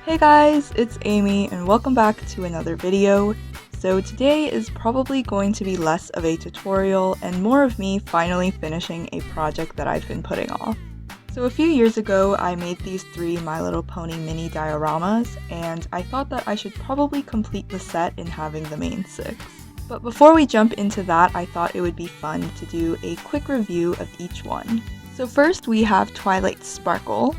Hey guys, it's Amy and welcome back to another video. So today is probably going to be less of a tutorial and more of me finally finishing a project that I've been putting off. So a few years ago I made these 3 My Little Pony mini dioramas and I thought that I should probably complete the set in having the main 6. But before we jump into that, I thought it would be fun to do a quick review of each one. So first we have Twilight Sparkle.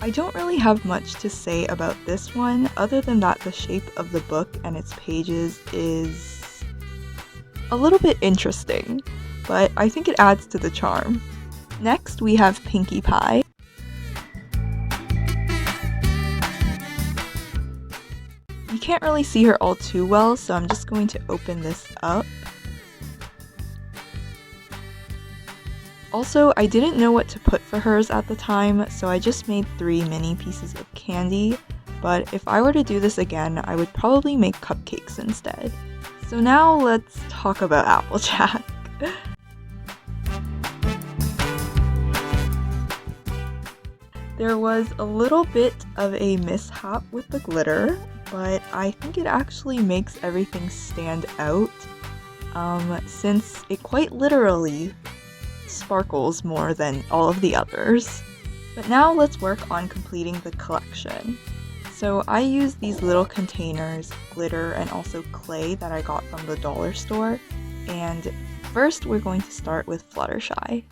I don't really have much to say about this one, other than that the shape of the book and its pages is a little bit interesting, but I think it adds to the charm. Next we have Pinkie Pie. You can't really see her all too well, so I'm just going to open this up. Also, I didn't know what to put for hers at the time, so I just made 3 mini pieces of candy, but if I were to do this again, I would probably make cupcakes instead. So now let's talk about Applejack. There was a little bit of a mishap with the glitter, but I think it actually makes everything stand out, since it quite literally sparkles more than all of the others. But now let's work on completing the collection. So I use these little containers, glitter, and also clay that I got from the dollar store. And first we're going to start with Fluttershy.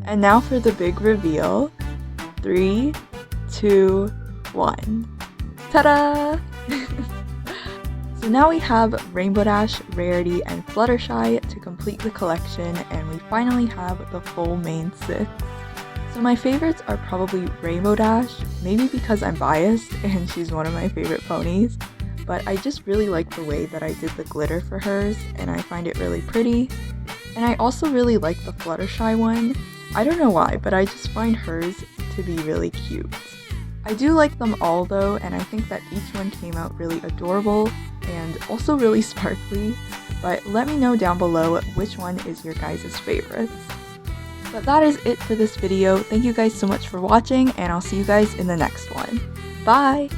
And now for the big reveal. 3, 2, 1. Ta-da! So now we have Rainbow Dash, Rarity, and Fluttershy to complete the collection, and we finally have the full main 6. So my favorites are probably Rainbow Dash, maybe because I'm biased and she's one of my favorite ponies, but I just really like the way that I did the glitter for hers, and I find it really pretty. And I also really like the Fluttershy one. I don't know why, but I just find hers to be really cute. I do like them all though, and I think that each one came out really adorable and also really sparkly, but let me know down below which one is your guys' favorites. But that is it for this video. Thank you guys so much for watching, and I'll see you guys in the next one. Bye!